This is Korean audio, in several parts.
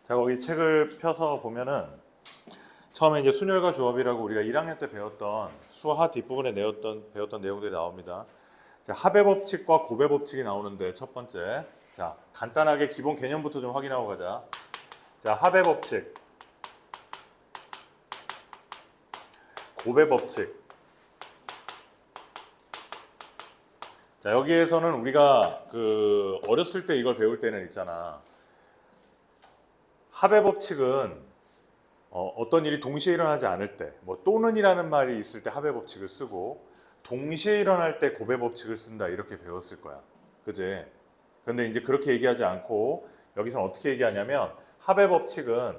자, 거기 책을 펴서 보면은 처음에 이제 순열과 조합이라고 우리가 1학년 때 배웠던 수화 뒷부분에 배웠던 내용들이 나옵니다. 자, 합의 법칙과 곱의 법칙이 나오는데 첫 번째, 자, 간단하게 기본 개념부터 좀 확인하고 가자. 자, 합의 법칙, 곱의 법칙. 자, 여기에서는 우리가 어렸을 때 이걸 배울 때는 있잖아. 합의 법칙은 어떤 일이 동시에 일어나지 않을 때, 뭐 또는이라는 말이 있을 때 합의 법칙을 쓰고 동시에 일어날 때 곱의 법칙을 쓴다 이렇게 배웠을 거야. 그지? 그런데 이제 그렇게 얘기하지 않고 여기서 어떻게 얘기하냐면 합의 법칙은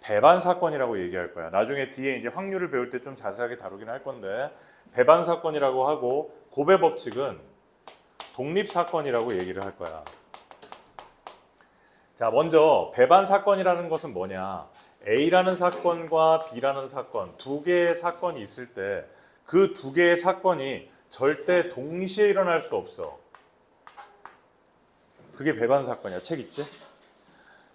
배반 사건이라고 얘기할 거야. 나중에 뒤에 이제 확률을 배울 때 좀 자세하게 다루긴 할 건데 배반 사건이라고 하고 곱의 법칙은 독립 사건이라고 얘기를 할 거야. 자, 먼저 배반 사건이라는 것은 뭐냐? A라는 사건과 B라는 사건, 두 개의 사건이 있을 때 그 두 개의 사건이 절대 동시에 일어날 수 없어. 그게 배반 사건이야. 책 있지?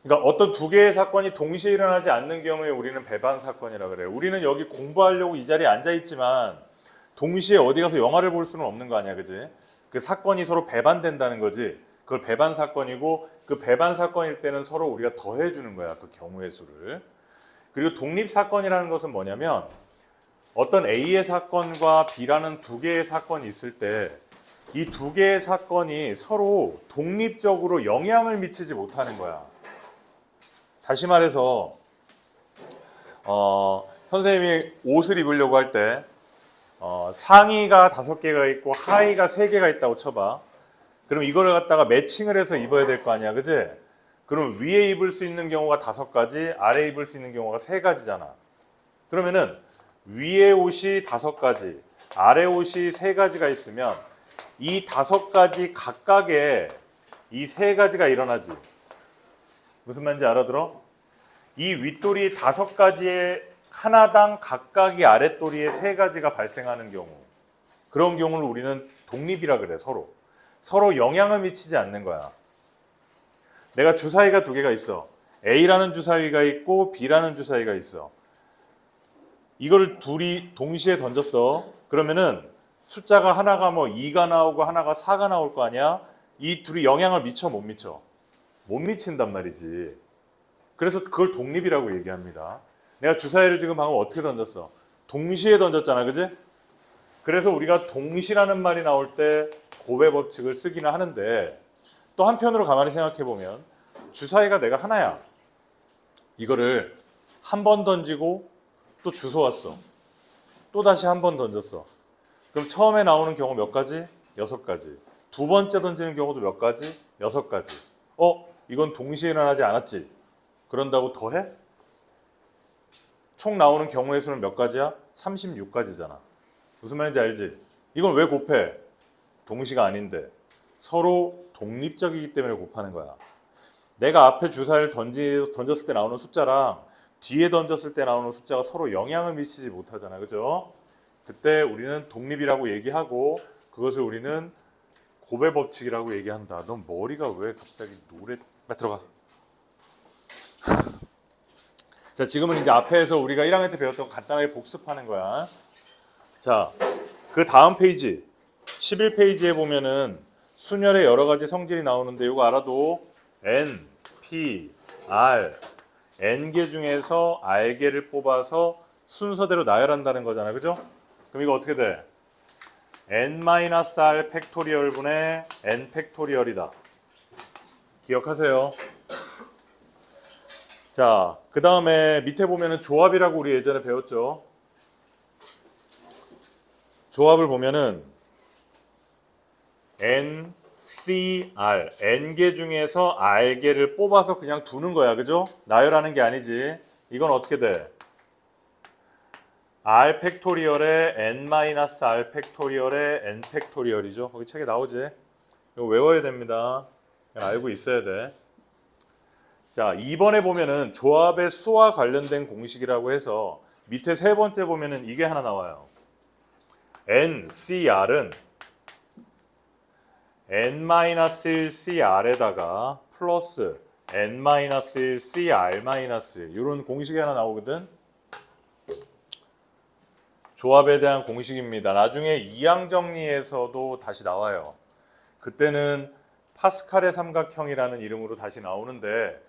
그러니까 어떤 두 개의 사건이 동시에 일어나지 않는 경우에 우리는 배반 사건이라고 그래요. 우리는 여기 공부하려고 이 자리에 앉아 있지만 동시에 어디 가서 영화를 볼 수는 없는 거 아니야, 그지? 그 사건이 서로 배반된다는 거지. 그걸 배반 사건이고 그 배반 사건일 때는 서로 우리가 더해 주는 거야, 그 경우의 수를. 그리고 독립 사건이라는 것은 뭐냐면 어떤 A의 사건과 B라는 두 개의 사건이 있을 때 이 두 개의 사건이 서로 독립적으로 영향을 미치지 못하는 거야. 다시 말해서 선생님이 옷을 입으려고 할 때 상의가 5개가 있고 하의가 3개가 있다고 쳐봐. 그럼 이거를 갖다가 매칭을 해서 입어야 될 거 아니야, 그지? 그럼 위에 입을 수 있는 경우가 5가지, 아래 입을 수 있는 경우가 3가지잖아. 그러면은 위에 옷이 5가지, 아래 옷이 3가지가 있으면 이 5가지 각각의 이 3가지가 일어나지. 무슨 말인지 알아들어? 이 윗돌이 5가지에 하나당 각각이 아랫돌이에 3가지가 발생하는 경우, 그런 경우를 우리는 독립이라 그래. 서로 영향을 미치지 않는 거야. 내가 주사위가 2개가 있어. A라는 주사위가 있고 B라는 주사위가 있어. 이걸 둘이 동시에 던졌어. 그러면은 숫자가 하나가 뭐 2가 나오고 하나가 4가 나올 거 아니야? 이 둘이 영향을 미쳐 못 미쳐? 못 미친단 말이지. 그래서 그걸 독립이라고 얘기합니다. 내가 주사위를 지금 방금 어떻게 던졌어? 동시에 던졌잖아, 그지? 그래서 우리가 동시라는 말이 나올 때 곱의 법칙을 쓰기는 하는데 또 한편으로 가만히 생각해 보면 주사위가 내가 하나야. 이거를 한 번 던지고 또 주워왔어. 또 다시 한 번 던졌어. 그럼 처음에 나오는 경우 몇 가지? 6가지. 두 번째 던지는 경우도 몇 가지? 6가지. 이건 동시에 일어나지 않았지. 그런다고 더해? 총 나오는 경우의 수는 몇 가지야? 36가지잖아. 무슨 말인지 알지? 이건 왜 곱해? 동시가 아닌데. 서로 독립적이기 때문에 곱하는 거야. 내가 앞에 주사를 던졌을 때 나오는 숫자랑 뒤에 던졌을 때 나오는 숫자가 서로 영향을 미치지 못하잖아. 그죠? 그때 우리는 독립이라고 얘기하고 그것을 우리는 곱의 법칙이라고 얘기한다. 넌 머리가 왜 갑자기 들어가. 자, 지금은 이제 앞에서 우리가 1학년 때 배웠던 거 간단하게 복습하는 거야. 자, 그 다음 페이지 11페이지에 보면은 순열의 여러 가지 성질이 나오는데 이거 알아도 N, P, R, N개 중에서 R개를 뽑아서 순서대로 나열한다는 거잖아. 그죠? 그럼 이거 어떻게 돼? N-R 팩토리얼 분의 N 팩토리얼이다. 기억하세요. 자, 그 다음에 밑에 보면은 조합이라고 우리 예전에 배웠죠. 조합을 보면은 N, C, R, N개 중에서 R개를 뽑아서 그냥 두는 거야. 그죠? 나열하는 게 아니지. 이건 어떻게 돼? R 팩토리얼의 N-R 팩토리얼의 N 팩토리얼이죠. 거기 책에 나오지. 이거 외워야 됩니다. 그냥 알고 있어야 돼. 자, 2번에 보면은 조합의 수와 관련된 공식이라고 해서 밑에 3번째 보면은 이게 하나 나와요. NCR은 n-1cr에다가 플러스 n-1cr- 이런 공식이 하나 나오거든. 조합에 대한 공식입니다. 나중에 이항 정리에서도 다시 나와요. 그때는 파스칼의 삼각형이라는 이름으로 다시 나오는데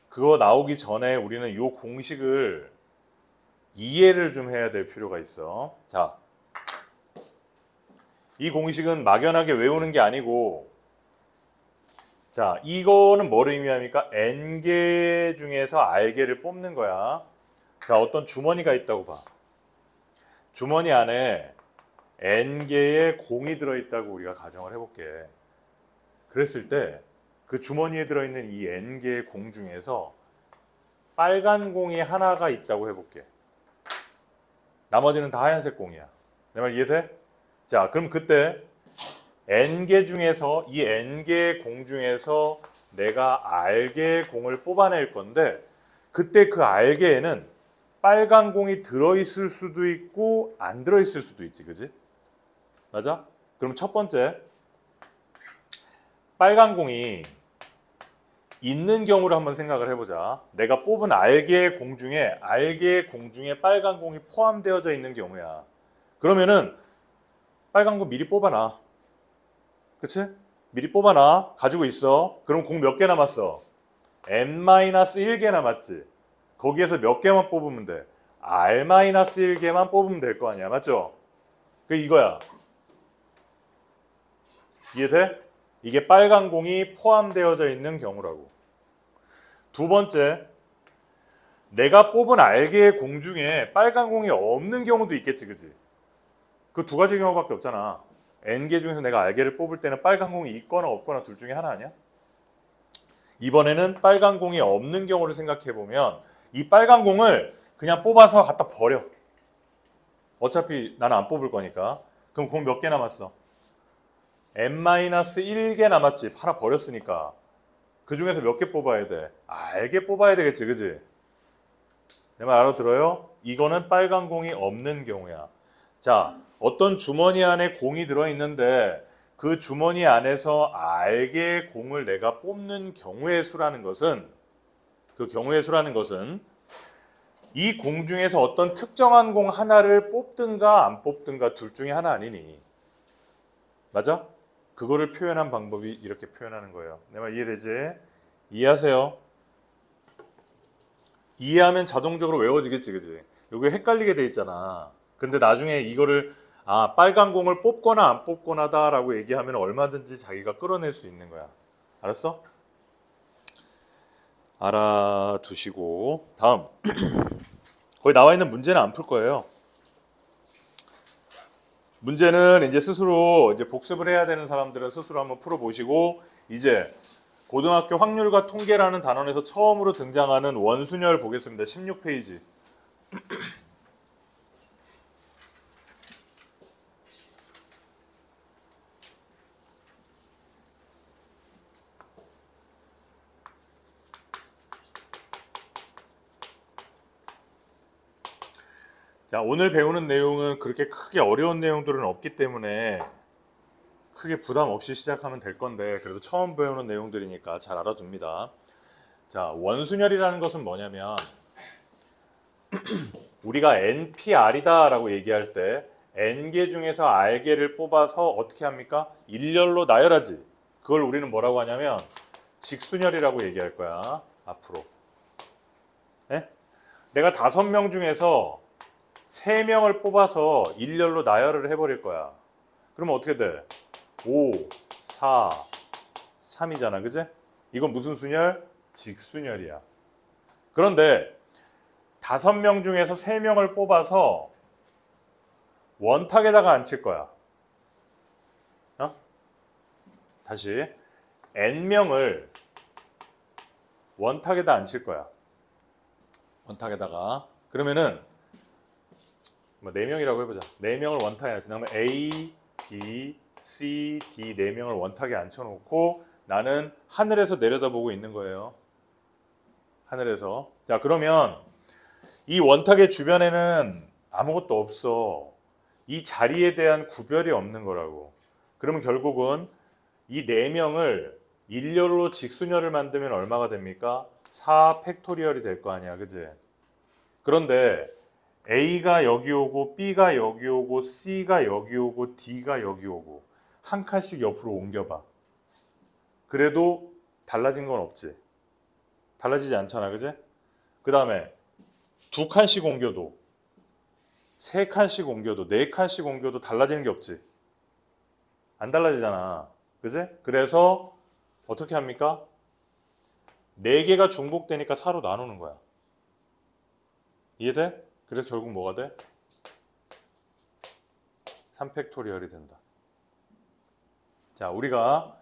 그거 나오기 전에 우리는 이 공식을 이해를 좀 해야 될 필요가 있어. 자, 이 공식은 막연하게 외우는 게 아니고, 자, 이거는 뭘 의미합니까? n개 중에서 r개를 뽑는 거야. 자, 어떤 주머니가 있다고 봐. 주머니 안에 n개의 공이 들어있다고 우리가 가정을 해볼게. 그랬을 때 그 주머니에 들어있는 이 n개의 공 중에서 빨간 공이 하나가 있다고 해볼게. 나머지는 다 하얀색 공이야. 내 말 이해돼? 자, 그럼 그때 n개 중에서 이 n개의 공 중에서 내가 r개의 공을 뽑아낼 건데 그때 그 r개에는 빨간 공이 들어있을 수도 있고 안 들어있을 수도 있지, 그지? 맞아? 그럼 첫 번째, 빨간 공이 있는 경우를 한번 생각을 해보자. 내가 뽑은 r개의 공 중에 빨간 공이 포함되어져 있는 경우야. 그러면은 빨간 거 미리 뽑아놔. 그치? 미리 뽑아놔. 가지고 있어. 그럼 공 몇 개 남았어? n-1개 남았지. 거기에서 몇 개만 뽑으면 돼? r-1개만 뽑으면 될 거 아니야. 맞죠? 그 이거야. 이해돼? 이게 빨간 공이 포함되어져 있는 경우라고. 두 번째, 내가 뽑은 r개의 공 중에 빨간 공이 없는 경우도 있겠지, 그치? 그 두 가지 경우밖에 없잖아. n개 중에서 내가 r개를 뽑을 때는 빨간 공이 있거나 없거나 둘 중에 하나 아니야? 이번에는 빨간 공이 없는 경우를 생각해보면 이 빨간 공을 그냥 뽑아서 갖다 버려. 어차피 나는 안 뽑을 거니까. 그럼 공 몇 개 남았어? n-1개 남았지. 팔아 버렸으니까. 그 중에서 몇 개 뽑아야 돼? r개 뽑아야 되겠지, 그지? 내 말 알아들어요? 이거는 빨간 공이 없는 경우야. 자, 어떤 주머니 안에 공이 들어있는데 그 주머니 안에서 r개의 공을 내가 뽑는 경우의 수라는 것은 이 공 중에서 어떤 특정한 공 하나를 뽑든가 안 뽑든가 둘 중에 하나 아니니. 맞아? 그거를 표현한 방법이 이렇게 표현하는 거예요. 내 말 이해되지? 이해하세요? 이해하면 자동적으로 외워지겠지, 그지? 여기 헷갈리게 돼 있잖아. 근데 나중에 이거를 빨간 공을 뽑거나 안 뽑거나다라고 얘기하면 얼마든지 자기가 끌어낼 수 있는 거야. 알았어? 알아두시고 다음 거기 나와 있는 문제는 안 풀 거예요. 문제는 이제 스스로 이제 복습을 해야 되는 사람들은 스스로 한번 풀어보시고 이제 고등학교 확률과 통계라는 단원에서 처음으로 등장하는 원순열 보겠습니다. 16페이지. 자, 오늘 배우는 내용은 그렇게 크게 어려운 내용들은 없기 때문에 크게 부담 없이 시작하면 될 건데 그래도 처음 배우는 내용들이니까 잘 알아둡니다. 자, 원순열이라는 것은 뭐냐면 우리가 NPR이다 라고 얘기할 때 N개 중에서 R개를 뽑아서 어떻게 합니까? 일렬로 나열하지. 그걸 우리는 뭐라고 하냐면 직순열이라고 얘기할 거야. 앞으로. 네? 내가 5명 중에서 3명을 뽑아서 일렬로 나열을 해버릴 거야. 그러면 어떻게 돼? 5, 4, 3이잖아. 그지? 이건 무슨 순열? 직순열이야. 그런데 5명 중에서 3명을 뽑아서 원탁에다가 앉힐 거야. 다시 n명을 원탁에다 앉힐 거야. 원탁에다가. 그러면은 4명이라고 해보자. 4명을 원탁에 앉힌 다음에 A, B, C, D 4명을 원탁에 앉혀놓고 나는 하늘에서 내려다보고 있는 거예요. 하늘에서. 자, 그러면 이 원탁의 주변에는 아무것도 없어. 이 자리에 대한 구별이 없는 거라고. 그러면 결국은 이 4명을 일렬로 직수녀를 만들면 얼마가 됩니까? 4 팩토리얼이 될 거 아니야, 그지? 그런데 A가 여기 오고 B가 여기 오고 C가 여기 오고 D가 여기 오고 한 칸씩 옆으로 옮겨봐. 그래도 달라진 건 없지. 달라지지 않잖아, 그지? 그 다음에 2칸씩 옮겨도 3칸씩 옮겨도 4칸씩 옮겨도 달라지는 게 없지. 안 달라지잖아, 그지? 그래서 어떻게 합니까? 4개가 중복되니까 4로 나누는 거야. 이해돼? 그래서 결국 뭐가 돼? 3팩토리얼이 된다. 자, 우리가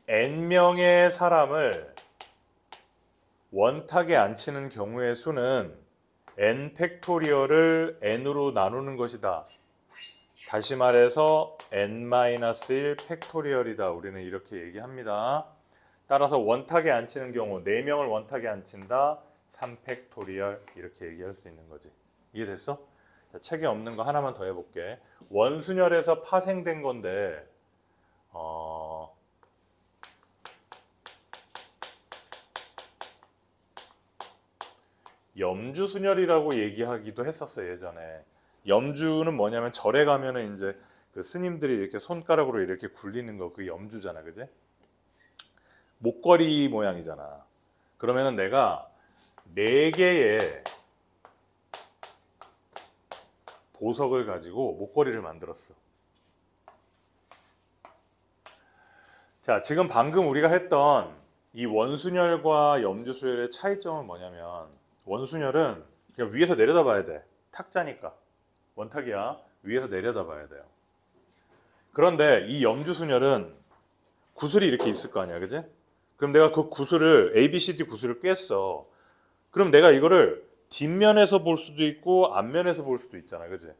n명의 사람을 원탁에 앉히는 경우의 수는 n 팩토리얼을 n으로 나누는 것이다. 다시 말해서 n-1 팩토리얼이다. 우리는 이렇게 얘기합니다. 따라서 원탁에 앉히는 경우 4명을 원탁에 앉힌다. 3팩토리얼 이렇게 얘기할 수 있는 거지. 이해됐어? 자, 책에 없는 거 하나만 더 해볼게. 원순열에서 파생된 건데 염주순열이라고 얘기하기도 했었어 예전에. 염주는 뭐냐면 절에 가면은 이제 그 스님들이 이렇게 손가락으로 이렇게 굴리는 거, 그 염주잖아, 그지? 목걸이 모양이잖아. 그러면은 내가 4개의 보석을 가지고 목걸이를 만들었어. 자, 지금 방금 우리가 했던 이 원순열과 염주순열의 차이점은 뭐냐면, 원순열은 그냥 위에서 내려다 봐야 돼. 탁자니까. 원탁이야. 위에서 내려다 봐야 돼요. 그런데 이 염주순열은 구슬이 이렇게 있을 거 아니야, 그지? 그럼 내가 그 구슬을 ABCD 구슬을 꿰어. 그럼 내가 이거를 뒷면에서 볼 수도 있고 앞면에서 볼 수도 있잖아, 그지?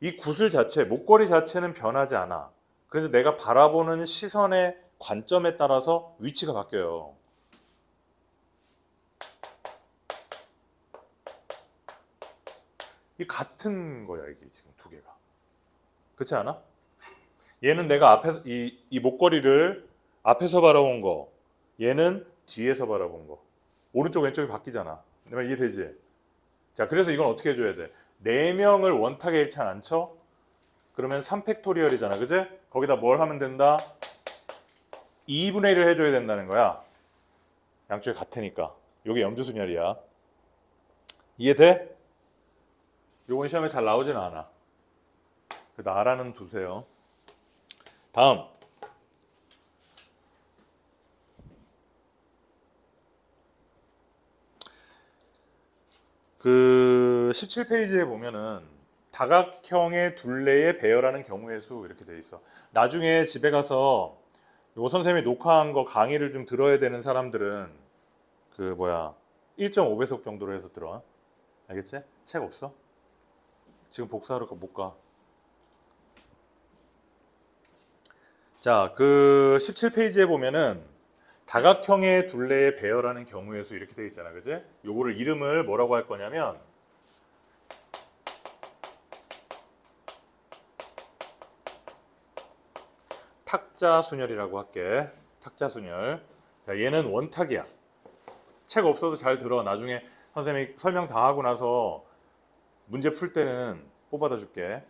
이 구슬 자체, 목걸이 자체는 변하지 않아. 그래서 내가 바라보는 시선의 관점에 따라서 위치가 바뀌어요. 이 같은 거야, 이게 지금 2개가. 그렇지 않아? 얘는 내가 앞에서 이 목걸이를 앞에서 바라본 거, 얘는 뒤에서 바라본 거. 오른쪽 왼쪽이 바뀌잖아. 내 말 이해되지? 자, 그래서 이건 어떻게 해줘야 돼? 4명을 원탁에 일단 앉혀? 그러면 3팩토리얼이잖아, 그지? 거기다 뭘 하면 된다? 2분의 1을 해줘야 된다는 거야. 양쪽이 같으니까. 요게 염주순열이야. 이해돼? 요건 시험에 잘 나오지는 않아. 그래도 알아는 두세요. 다음. 그 17페이지에 보면은 다각형의 둘레에 배열하는 경우의 수 이렇게 돼 있어. 나중에 집에 가서 요거 선생님이 녹화한 거 강의를 좀 들어야 되는 사람들은 1.5배속 정도로 해서 들어. 알겠지? 책 없어? 지금 복사하러 못 가. 자, 그 17페이지에 보면은 다각형의 둘레에 배열하는 경우의 수 이렇게 되어 있잖아, 그지? 요거를 이름을 뭐라고 할 거냐면 탁자순열이라고 할게. 탁자순열. 자, 얘는 원탁이야. 책 없어도 잘 들어. 나중에 선생님이 설명 다 하고 나서 문제 풀 때는 뽑아다 줄게.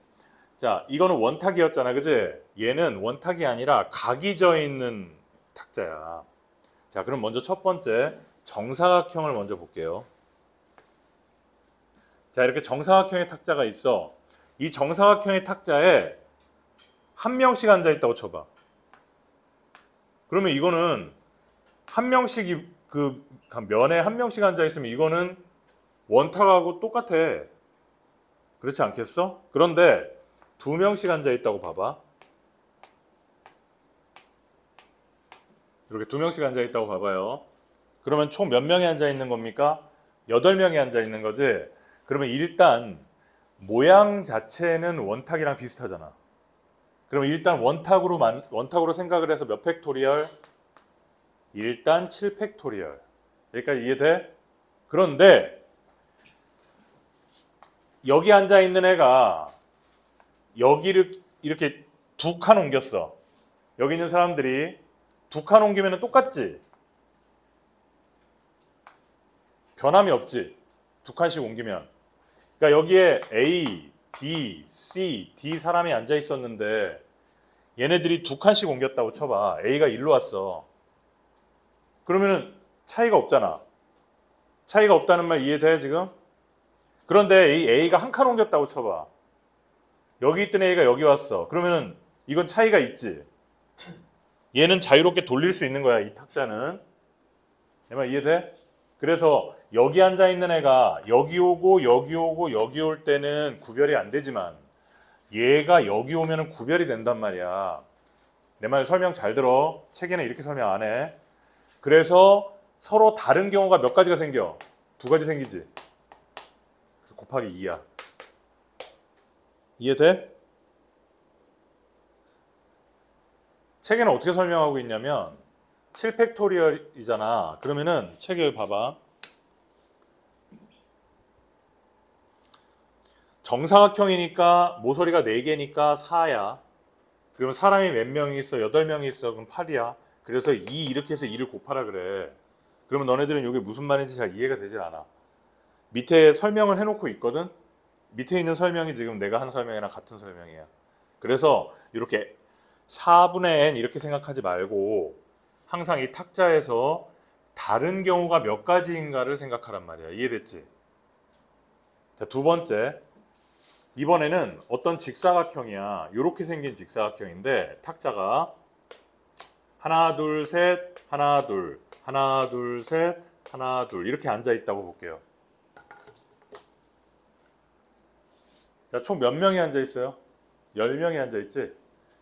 자, 이거는 원탁이었잖아, 그지? 얘는 원탁이 아니라 각이 져 있는 탁자야. 자, 그럼 먼저 첫 번째 정사각형을 먼저 볼게요. 자, 이렇게 정사각형의 탁자가 있어. 이 정사각형의 탁자에 한 명씩 앉아 있다고 쳐봐. 그러면 이거는 한 명씩 그 면에 한 명씩 앉아 있으면 이거는 원탁하고 똑같아. 그렇지 않겠어? 그런데 2명씩 앉아 있다고 봐봐. 이렇게 2명씩 앉아 있다고 봐봐요. 그러면 총 몇 명이 앉아 있는 겁니까? 8명이 앉아 있는 거지. 그러면 일단 모양 자체는 원탁이랑 비슷하잖아. 그러면 일단 원탁으로 생각을 해서 몇 팩토리얼? 일단 7팩토리얼. 여기까지 이해돼? 그런데 여기 앉아 있는 애가 여기를 이렇게 2칸 옮겼어. 여기 있는 사람들이 두 칸 옮기면 똑같지? 변함이 없지? 두 칸씩 옮기면. 그러니까 여기에 A, B, C, D 사람이 앉아 있었는데 얘네들이 두 칸씩 옮겼다고 쳐봐. A가 일로 왔어. 그러면은 차이가 없잖아. 차이가 없다는 말 이해돼 지금? 그런데 A가 한 칸 옮겼다고 쳐봐. 여기 있던 A가 여기 왔어. 그러면은 이건 차이가 있지. 얘는 자유롭게 돌릴 수 있는 거야. 이 탁자는. 내 말 이해돼? 그래서 여기 앉아 있는 애가 여기 오고 여기 오고 여기 올 때는 구별이 안 되지만 얘가 여기 오면은 구별이 된단 말이야. 내 말 설명 잘 들어. 책에는 이렇게 설명 안 해. 그래서 서로 다른 경우가 몇 가지가 생겨? 두 가지 생기지. 곱하기 2야. 이해돼? 책에는 어떻게 설명하고 있냐면 7팩토리얼이잖아. 그러면은 책에 여기 봐봐. 정사각형이니까 모서리가 4개니까 4야. 그러면 사람이 몇 명이 있어? 8명이 있어. 그럼 8이야. 그래서 2 이렇게 해서 2를 곱하라 그래. 그러면 너네들은 이게 무슨 말인지 잘 이해가 되질 않아. 밑에 설명을 해놓고 있거든? 밑에 있는 설명이 지금 내가 한 설명이랑 같은 설명이야. 그래서 이렇게 4분의 n 이렇게 생각하지 말고 항상 이 탁자에서 다른 경우가 몇 가지인가를 생각하란 말이야. 이해됐지? 자, 두 번째. 이번에는 어떤 직사각형이야. 이렇게 생긴 직사각형인데 탁자가 하나 둘 셋 하나 둘 하나 둘 셋 하나 둘 이렇게 앉아 있다고 볼게요. 자, 총 몇 명이 앉아 있어요? 10명이 앉아 있지?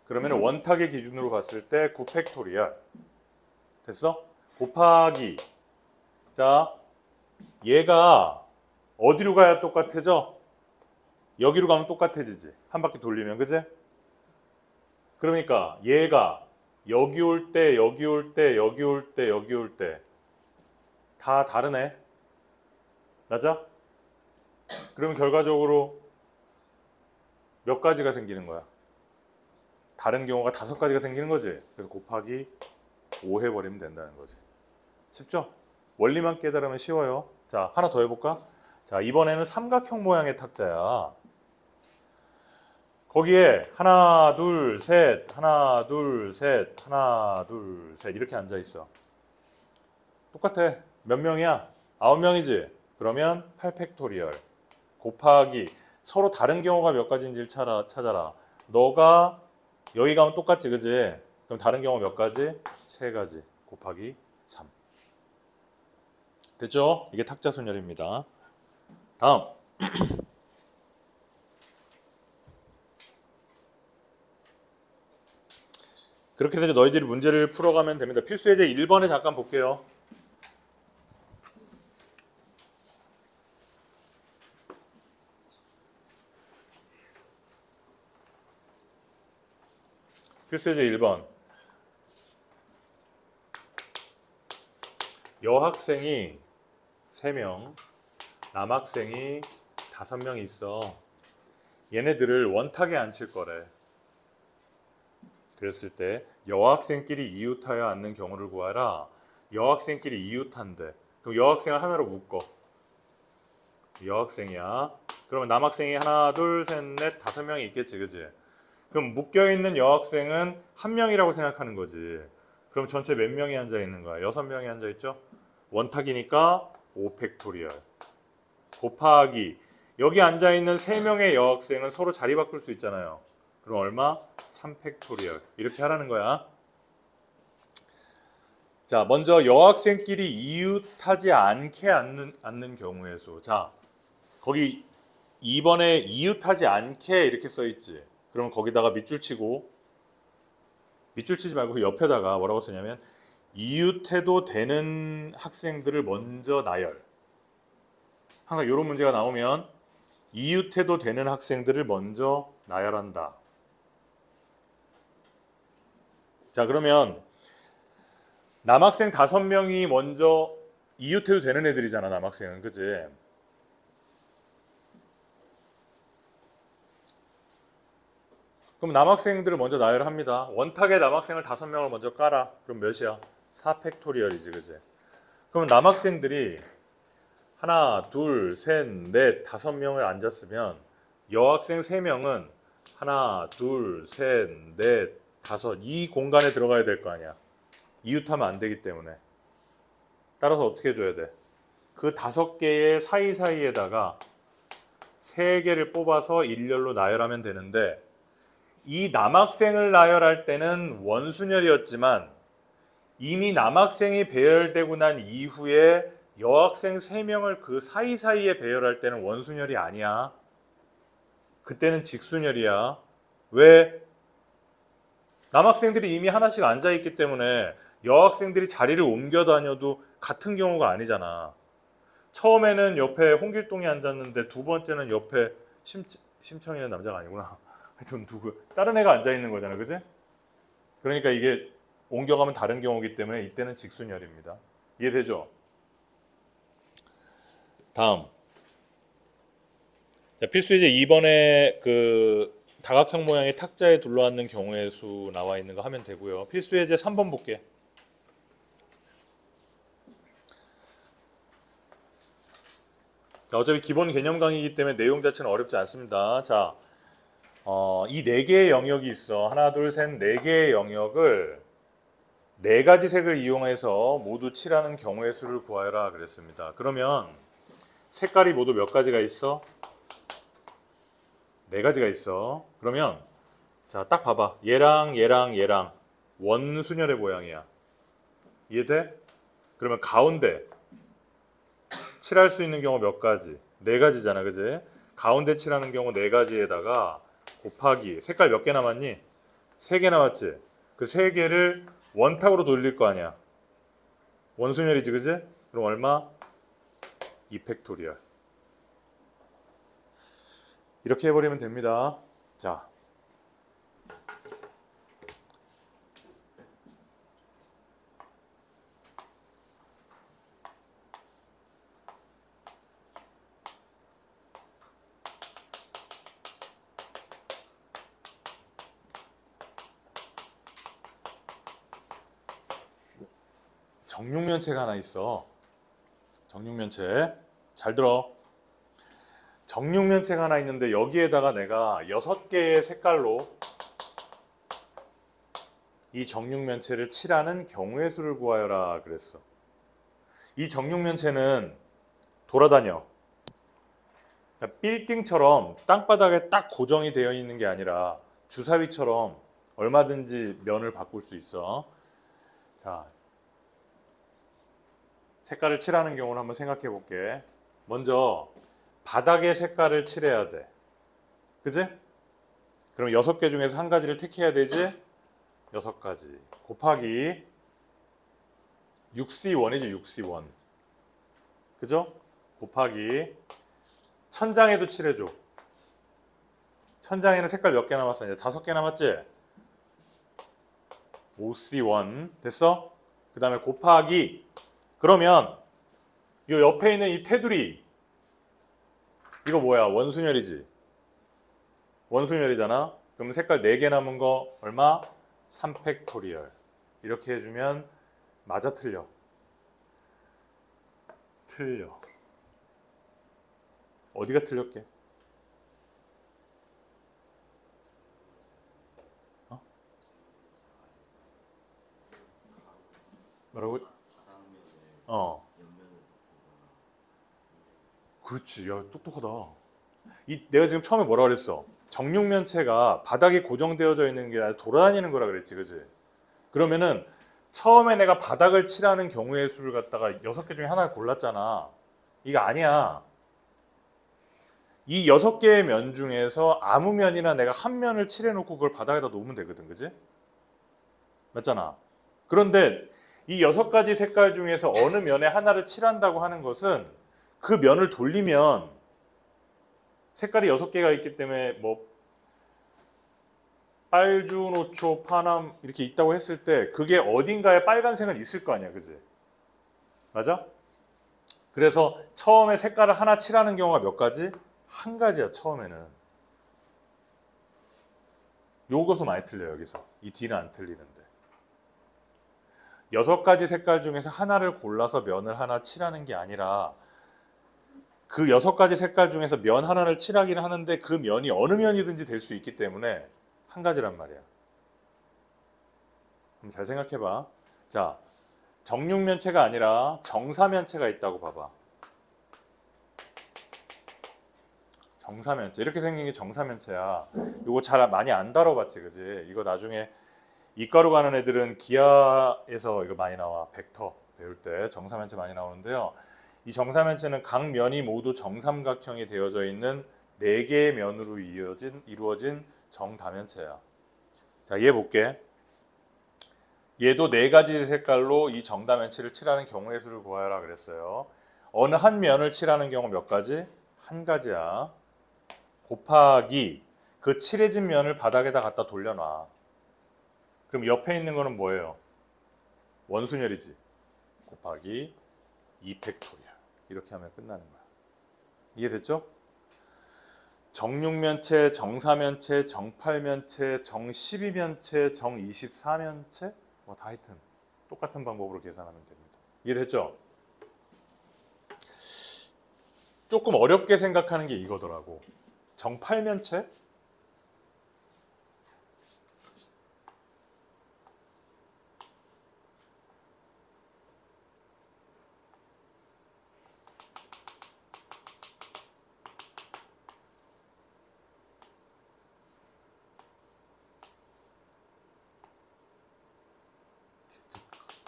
그러면 원탁의 기준으로 봤을 때 9팩토리얼 됐어? 곱하기 자 얘가 어디로 가야 똑같아져? 여기로 가면 똑같아지지. 한 바퀴 돌리면 그지? 그러니까 얘가 여기 올 때 여기 올 때 여기 올 때 여기 올 때 다 다르네. 맞아? 그러면 결과적으로 몇 가지가 생기는 거야? 다른 경우가 5가지가 생기는 거지. 그래서 곱하기 5 해버리면 된다는 거지. 쉽죠? 원리만 깨달으면 쉬워요. 자, 하나 더 해볼까? 자, 이번에는 삼각형 모양의 탁자야. 거기에 하나, 둘, 셋, 하나, 둘, 셋, 하나, 둘, 셋 이렇게 앉아 있어. 똑같아. 몇 명이야? 9명이지? 그러면 8팩토리얼 곱하기 서로 다른 경우가 몇 가지인지를 찾아라. 너가 여기 가면 똑같지, 그지? 그럼 다른 경우 몇 가지? 3가지 곱하기 3. 됐죠? 이게 탁자 순열입니다. 다음. 그렇게 해서 너희들이 문제를 풀어가면 됩니다. 필수 예제 1번에 잠깐 볼게요. 필수 예제 1번. 여학생이 3명, 남학생이 5명 있어. 얘네들을 원탁에 앉힐 거래. 그랬을 때 여학생끼리 이웃하여 앉는 경우를 구하라. 여학생끼리 이웃한대. 그럼 여학생을 하나로 묶어. 여학생이야. 그러면 남학생이 하나, 둘, 셋, 넷, 5명이 있겠지, 그지? 그럼 묶여있는 여학생은 1명이라고 생각하는 거지. 그럼 전체 몇 명이 앉아 있는 거야? 6명이 앉아 있죠? 원탁이니까 5팩토리얼 곱하기 여기 앉아 있는 3명의 여학생은 서로 자리 바꿀 수 있잖아요. 그럼 얼마? 3팩토리얼 이렇게 하라는 거야. 자, 먼저 여학생끼리 이웃하지 않게 앉는 경우의 수. 자, 거기 2번에 이웃하지 않게 이렇게 써있지. 그러면 거기다가 밑줄 치고 밑줄 치지 말고 그 옆에다가 뭐라고 쓰냐면 이웃해도 되는 학생들을 먼저 나열. 항상 이런 문제가 나오면 이웃해도 되는 학생들을 먼저 나열한다. 자, 그러면 남학생 5명이 먼저 이웃해도 되는 애들이잖아, 남학생은. 그치? 그럼 남학생들을 먼저 나열합니다. 원탁에 남학생을 5명을 먼저 깔아. 그럼 몇이야? 4팩토리얼이지, 그지? 그럼 남학생들이 하나, 둘, 셋, 넷, 5명을 앉았으면 여학생 3명은 하나, 둘, 셋, 넷, 5 이 공간에 들어가야 될 거 아니야. 이웃하면 안 되기 때문에. 따라서 어떻게 해줘야 돼? 그 5개의 사이사이에다가 3개를 뽑아서 일렬로 나열하면 되는데 이 남학생을 나열할 때는 원순열이었지만 이미 남학생이 배열되고 난 이후에 여학생 3명을 그 사이사이에 배열할 때는 원순열이 아니야. 그때는 직순열이야. 왜? 남학생들이 이미 하나씩 앉아있기 때문에 여학생들이 자리를 옮겨 다녀도 같은 경우가 아니잖아. 처음에는 옆에 홍길동이 앉았는데 두 번째는 옆에 심청이는 남자가 아니구나. 하여튼 다른 애가 앉아있는 거잖아. 그지? 그러니까 이게 옮겨가면 다른 경우이기 때문에 이때는 직순열입니다. 이해되죠? 다음. 자, 필수이제 2번에 그 다각형 모양의 탁자에 둘러앉는 경우의 수 나와 있는 거 하면 되고요. 필수예제 3번 볼게. 자, 어차피 기본 개념 강의이기 때문에 내용 자체는 어렵지 않습니다. 자, 이 4개의 영역이 있어. 하나, 둘, 셋, 4개의 영역을 4가지 색을 이용해서 모두 칠하는 경우의 수를 구하여라 그랬습니다. 그러면 색깔이 모두 몇 가지가 있어? 4가지가 있어. 그러면 자, 딱 봐봐. 얘랑 원순열의 모양이야. 이해돼? 그러면 가운데 칠할 수 있는 경우 몇 가지? 4가지잖아, 그지? 가운데 칠하는 경우 4가지에다가 곱하기 색깔 몇 개 남았니? 3개 남았지? 그 3개를 원탁으로 돌릴 거 아니야. 원순열이지, 그지? 그럼 얼마? 2팩토리얼. 이렇게 해버리면 됩니다. 자, 정육면체가 하나 있어. 정육면체. 잘 들어. 정육면체가 하나 있는데 여기에다가 내가 6개의 색깔로 이 정육면체를 칠하는 경우의 수를 구하여라 그랬어. 이 정육면체는 돌아다녀. 그러니까 빌딩처럼 땅바닥에 딱 고정이 되어 있는 게 아니라 주사위처럼 얼마든지 면을 바꿀 수 있어. 자, 색깔을 칠하는 경우를 한번 생각해 볼게. 먼저 바닥의 색깔을 칠해야 돼. 그지? 그럼 6개 중에서 한 가지를 택해야 되지? 6가지. 곱하기 6C1이죠, 6C1. 그죠? 곱하기 천장에도 칠해줘. 천장에는 색깔 몇 개 남았어? 이제 5개 남았지? 5C1. 됐어? 그 다음에 곱하기 그러면 이 옆에 있는 이 테두리 이거 뭐야? 원순열이지. 원순열이잖아. 그럼 색깔 4개 남은 거 얼마? 3팩토리얼. 이렇게 해주면 맞아 틀려? 틀려. 어디가 틀렸게? 어? 뭐라고? 그렇지. 야, 똑똑하다. 내가 지금 처음에 뭐라 그랬어? 정육면체가 바닥에 고정되어져 있는 게 아니라 돌아다니는 거라 그랬지, 그지? 그러면은 처음에 내가 바닥을 칠하는 경우의 수를 갖다가 6개 중에 하나를 골랐잖아. 이거 아니야. 이 6개의 면 중에서 아무 면이나 내가 한 면을 칠해놓고 그걸 바닥에다 놓으면 되거든, 그지? 맞잖아. 그런데 이 6가지 색깔 중에서 어느 면에 하나를 칠한다고 하는 것은 그 면을 돌리면 색깔이 6개가 있기 때문에 뭐 빨주, 노초, 파남 이렇게 있다고 했을 때 그게 어딘가에 빨간색은 있을 거 아니야, 그지? 맞아? 그래서 처음에 색깔을 하나 칠하는 경우가 몇 가지? 한 가지야, 처음에는. 요것도 많이 틀려요. 여기서 이 D는 안 틀리는데 6가지 색깔 중에서 하나를 골라서 면을 하나 칠하는 게 아니라 그 6가지 색깔 중에서 면 하나를 칠하긴 하는데 그 면이 어느 면이든지 될 수 있기 때문에 한 가지란 말이야. 그럼 잘 생각해봐. 자, 정육면체가 아니라 정사면체가 있다고 봐봐. 정사면체 이렇게 생긴 게 정사면체야. 이거 잘 많이 안 다뤄봤지, 그지? 이거 나중에 이과로 가는 애들은 기하에서 이거 많이 나와. 벡터 배울 때 정사면체 많이 나오는데요. 이 정사면체는 각 면이 모두 정삼각형이 되어져 있는 4개의 면으로 이루어진 정다면체야. 자, 얘 볼게. 얘도 4가지 색깔로 이 정다면체를 칠하는 경우의 수를 구하라 그랬어요. 어느 한 면을 칠하는 경우 몇 가지? 한 가지야. 곱하기 그 칠해진 면을 바닥에다 갖다 돌려놔. 그럼 옆에 있는 거는 뭐예요? 원순열이지. 곱하기 2팩토리얼. 이렇게 하면 끝나는 거야. 이해됐죠? 정육면체, 정사면체, 정팔면체, 정십이면체, 정이십사면체 뭐 다 하여튼 똑같은 방법으로 계산하면 됩니다. 이해됐죠? 조금 어렵게 생각하는 게 이거더라고. 정팔면체?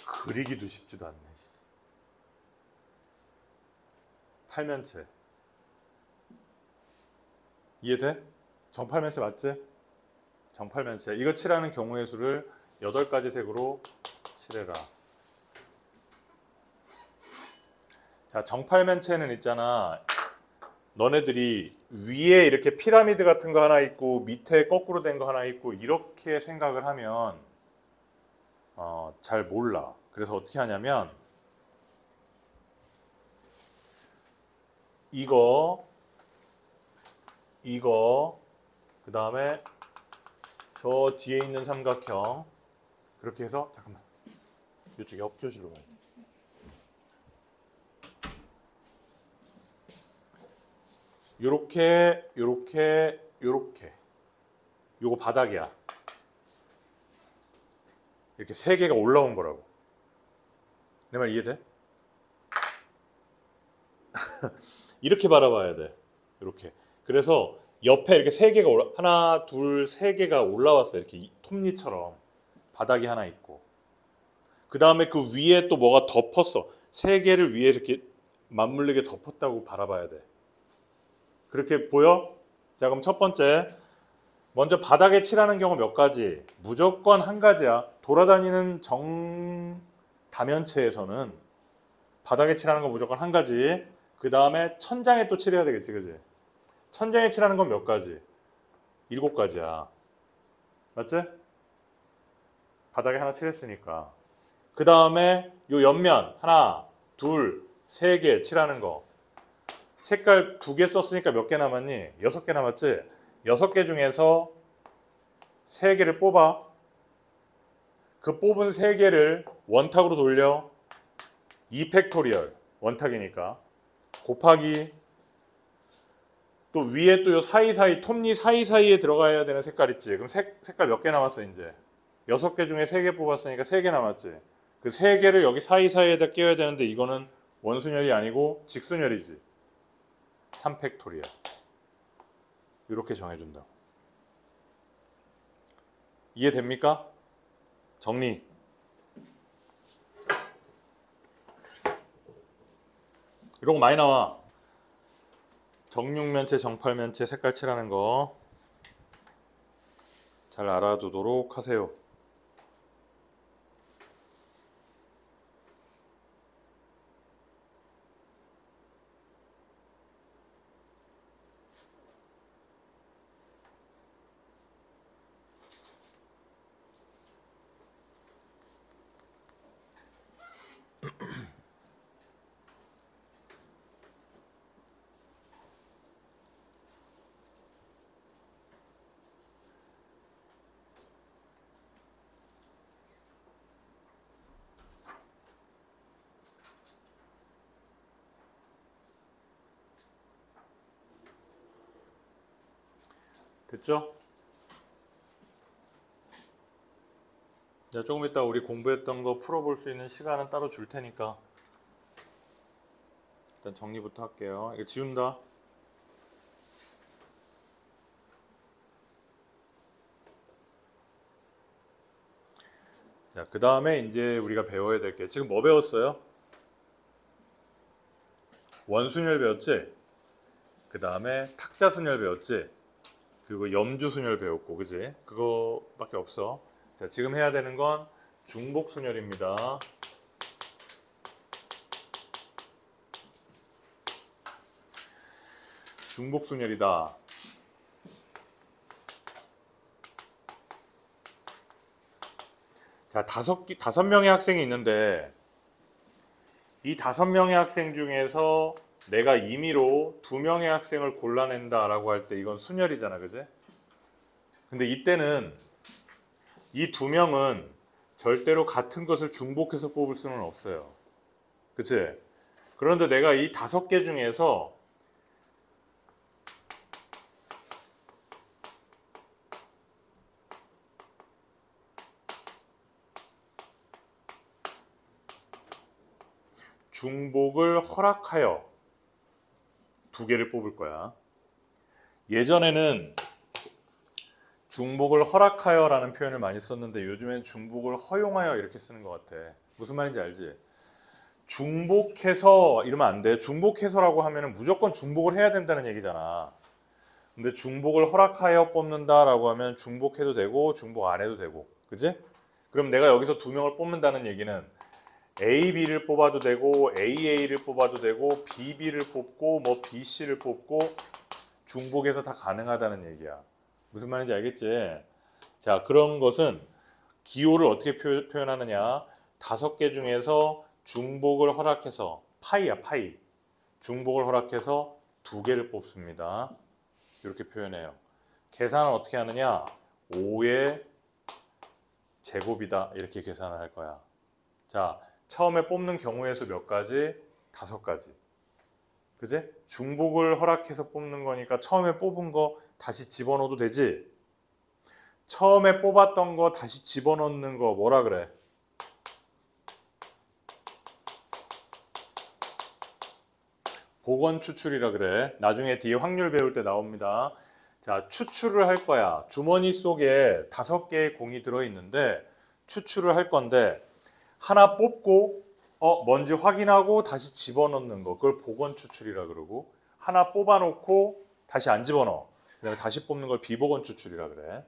그리기도 쉽지도 않네. 팔면체. 이해돼? 정팔면체 맞지? 정팔면체. 이거 칠하는 경우의 수를 8가지 색으로 칠해라. 자, 정팔면체는 있잖아. 너네들이 위에 이렇게 피라미드 같은 거 하나 있고 밑에 거꾸로 된 거 하나 있고 이렇게 생각을 하면 잘 몰라. 그래서 어떻게 하냐면 이거 그 다음에 저 뒤에 있는 삼각형 그렇게 해서 잠깐만 이쪽 옆 교실로 가야 돼. 요렇게 요거 바닥이야. 이렇게 3개가 올라온 거라고. 내 말 이해돼? 이렇게 바라봐야 돼. 이렇게. 그래서 옆에 이렇게 3개가 하나, 둘, 3개가 올라왔어. 이렇게 톱니처럼 바닥이 하나 있고. 그 다음에 그 위에 또 뭐가 덮었어. 3개를 위에 이렇게 맞물리게 덮었다고 바라봐야 돼. 그렇게 보여? 자, 그럼 첫 번째. 먼저 바닥에 칠하는 경우 몇 가지? 무조건 한 가지야. 돌아다니는 정다면체에서는 바닥에 칠하는 건 무조건 한 가지. 그 다음에 천장에 또 칠해야 되겠지, 그지? 천장에 칠하는 건 몇 가지? 7가지야. 맞지? 바닥에 하나 칠했으니까. 그 다음에 요 옆면 하나, 둘, 3개 칠하는 거. 색깔 2개 썼으니까 몇 개 남았니? 6개 남았지? 6개 중에서 3개를 뽑아. 그 뽑은 3개를 원탁으로 돌려. 2팩토리얼. 원탁이니까. 곱하기 또 위에 또 요 사이사이 톱니 사이사이에 들어가야 되는 색깔 있지. 그럼 색깔 몇 개 남았어 이제? 6개 중에 3개 뽑았으니까 3개 남았지. 그 3개를 여기 사이사이에다 끼워야 되는데 이거는 원순열이 아니고 직순열이지. 3팩토리얼. 이렇게 정해준다. 이해됩니까? 정리. 이런 거 많이 나와. 정육면체, 정팔면체 색깔 칠하는 거 잘 알아두도록 하세요. 됐죠? 자, 조금 이따 우리 공부했던 거 풀어볼 수 있는 시간은 따로 줄 테니까 일단 정리부터 할게요. 이거 지운다. 자, 그 다음에 이제 우리가 배워야 될 게 지금 뭐 배웠어요? 원순열 배웠지? 그 다음에 탁자순열 배웠지? 그리고 염주순열 배웠고, 그지? 그거밖에 없어. 자, 지금 해야 되는 건 중복순열입니다. 중복순열이다. 자, 다섯 명의 학생이 있는데 이 5명의 학생 중에서 내가 임의로 2명의 학생을 골라낸다라고 할 때 이건 순열이잖아, 그지? 근데 이때는 이 2명은 절대로 같은 것을 중복해서 뽑을 수는 없어요. 그치? 그런데 내가 이 5개 중에서 중복을 허락하여 2개를 뽑을 거야. 예전에는 중복을 허락하여 라는 표현을 많이 썼는데 요즘엔 중복을 허용하여 이렇게 쓰는 것 같아. 무슨 말인지 알지? 중복해서 이러면 안 돼. 중복해서라고 하면 무조건 중복을 해야 된다는 얘기잖아. 근데 중복을 허락하여 뽑는다라고 하면 중복해도 되고 중복 안 해도 되고, 그지? 그럼 내가 여기서 2명을 뽑는다는 얘기는 A, B를 뽑아도 되고 A, A를 뽑아도 되고 B, B를 뽑고 뭐 B, C를 뽑고 중복해서 다 가능하다는 얘기야. 무슨 말인지 알겠지? 자, 그런 것은 기호를 어떻게 표현하느냐? 5개 중에서 중복을 허락해서 파이야, 파이. 중복을 허락해서 2개를 뽑습니다. 이렇게 표현해요. 계산은 어떻게 하느냐? 5의 제곱이다. 이렇게 계산을 할 거야. 자, 처음에 뽑는 경우의 수 몇 가지? 5가지. 그지? 중복을 허락해서 뽑는 거니까 처음에 뽑은 거 다시 집어넣어도 되지? 처음에 뽑았던 거 다시 집어넣는 거 뭐라 그래? 복원 추출이라 그래. 나중에 뒤에 확률 배울 때 나옵니다. 자, 추출을 할 거야. 주머니 속에 5개의 공이 들어있는데 추출을 할 건데 하나 뽑고 뭔지 확인하고 다시 집어넣는 거, 그걸 복원 추출이라 그러고, 하나 뽑아놓고 다시 안 집어넣어, 그다음에 다시 뽑는 걸 비복원 추출이라 그래.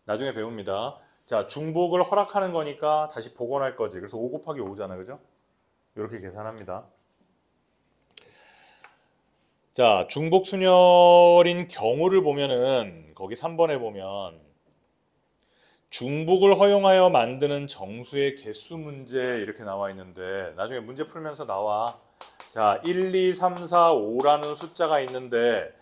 나중에 배웁니다. 자, 중복을 허락하는 거니까 다시 복원할 거지. 그래서 5 곱하기 5잖아, 그죠? 이렇게 계산합니다. 자, 중복 순열인 경우를 보면은 거기 3번에 보면 중복을 허용하여 만드는 정수의 개수 문제 이렇게 나와 있는데 나중에 문제 풀면서 나와. 자, 1, 2, 3, 4, 5라는 숫자가 있는데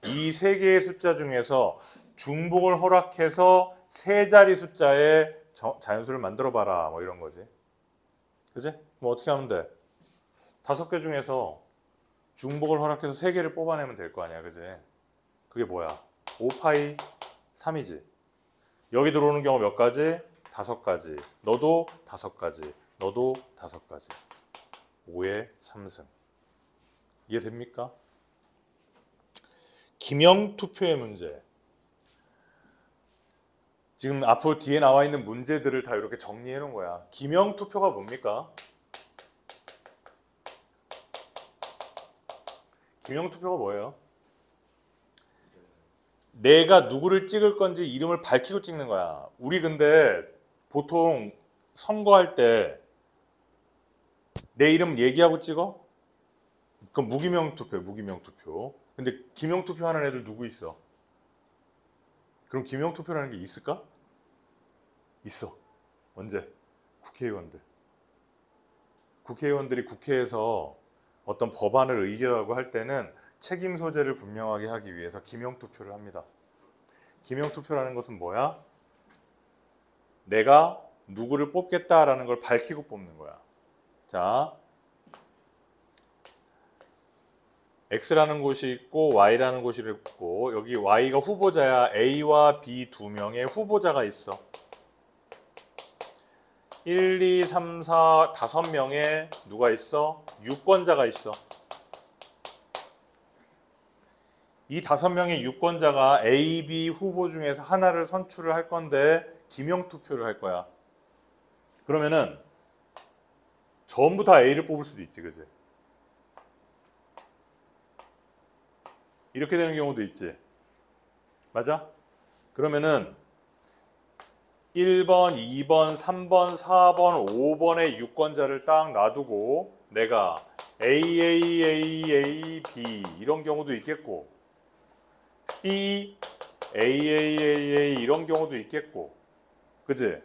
이 3개의 숫자 중에서 중복을 허락해서 3자리 숫자의 자연수를 만들어 봐라, 뭐 이런 거지. 그지? 뭐 어떻게 하면 돼? 5개 중에서 중복을 허락해서 3개를 뽑아내면 될 거 아니야, 그지? 그게 뭐야? 5파이 3이지. 여기 들어오는 경우 몇 가지? 5가지. 너도 5가지. 너도 5가지. 5의 3승. 이해됩니까? 기명투표의 문제. 지금 앞으로 뒤에 나와 있는 문제들을 다 이렇게 정리해 놓은 거야. 기명투표가 뭡니까? 기명투표가 뭐예요? 내가 누구를 찍을 건지 이름을 밝히고 찍는 거야. 우리 근데 보통 선거할 때 내 이름 얘기하고 찍어? 그건 무기명 투표야, 무기명 투표. 근데 기명 투표 하는 애들 누구 있어? 그럼 기명 투표라는 게 있을까? 있어. 언제? 국회의원들. 국회의원들이 국회에서 어떤 법안을 의결하고 할 때는 책임 소재를 분명하게 하기 위해서 기명 투표를 합니다. 기명 투표라는 것은 뭐야? 내가 누구를 뽑겠다라는 걸 밝히고 뽑는 거야. 자, X라는 곳이 있고 Y라는 곳이 있고 여기 Y가 후보자야. A와 B 두 명의 후보자가 있어. 1, 2, 3, 4, 5명의 누가 있어? 유권자가 있어. 이 5명의 유권자가 A, B 후보 중에서 하나를 선출을 할 건데 기명투표를 할 거야. 그러면은 전부 다 A를 뽑을 수도 있지, 그지? 이렇게 되는 경우도 있지. 맞아? 그러면은 1번, 2번, 3번, 4번, 5번의 유권자를 딱 놔두고 내가 A, A, A, A, B 이런 경우도 있겠고 B, A, A, A, A 이런 경우도 있겠고 그지?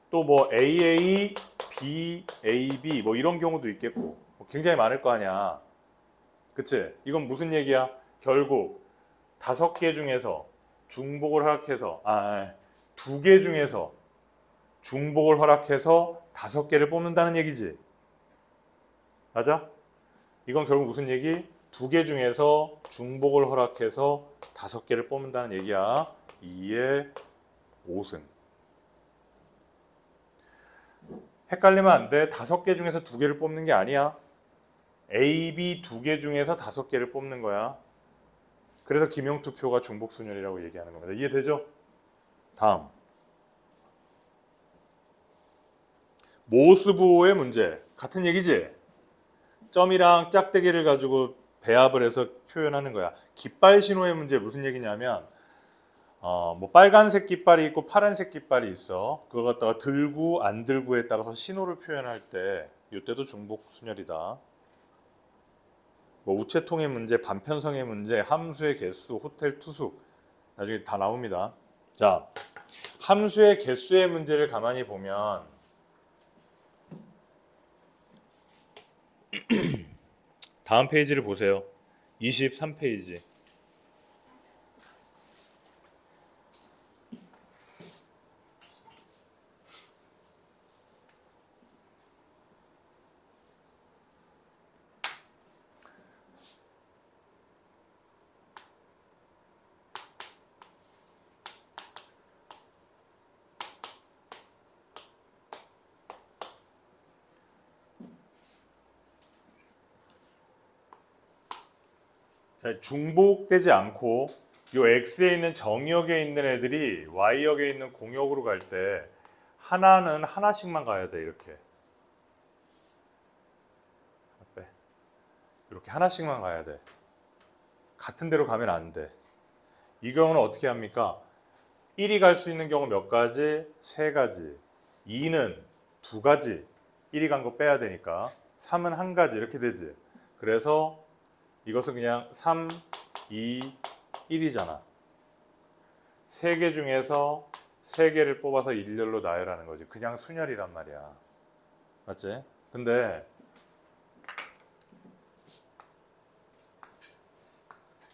또 뭐 A, A, B, A, B 뭐 이런 경우도 있겠고 굉장히 많을 거 아니야. 그치? 이건 무슨 얘기야? 결국 5개 중에서 중복을 허락해서 2개 중에서 중복을 허락해서 5개를 뽑는다는 얘기지. 맞아? 이건 결국 무슨 얘기? 2개 중에서 중복을 허락해서 5개를 뽑는다는 얘기야. 2의 5승. 헷갈리면 안 돼. 5개 중에서 2개를 뽑는 게 아니야. A, B 2개 중에서 5개를 뽑는 거야. 그래서 기명투표가 중복순열이라고 얘기하는 겁니다. 이해되죠? 다음. 모스부호의 문제. 같은 얘기지? 점이랑 짝대기를 가지고 배합을 해서 표현하는 거야. 깃발 신호의 문제 무슨 얘기냐면 뭐 빨간색 깃발이 있고 파란색 깃발이 있어. 그걸 갖다가 들고 안 들고에 따라서 신호를 표현할 때 이때도 중복순열이다. 뭐 우체통의 문제, 반편성의 문제, 함수의 개수, 호텔 투숙 나중에 다 나옵니다. 자, 함수의 개수의 문제를 가만히 보면 다음 페이지를 보세요. 23페이지. 자, 중복되지 않고 요 X에 있는 정역에 있는 애들이 Y역에 있는 공역으로 갈 때 하나는 하나씩만 가야 돼. 이렇게 이렇게 하나씩만 가야 돼. 같은 데로 가면 안 돼. 이 경우는 어떻게 합니까? 1이 갈 수 있는 경우 몇 가지? 3가지. 2는 2가지. 1이 간 거 빼야 되니까 3은 1가지 이렇게 되지. 그래서 이것은 그냥 3, 2, 1이잖아. 3개 중에서 3개를 뽑아서 일렬로 나열하는 거지. 그냥 순열이란 말이야. 맞지? 근데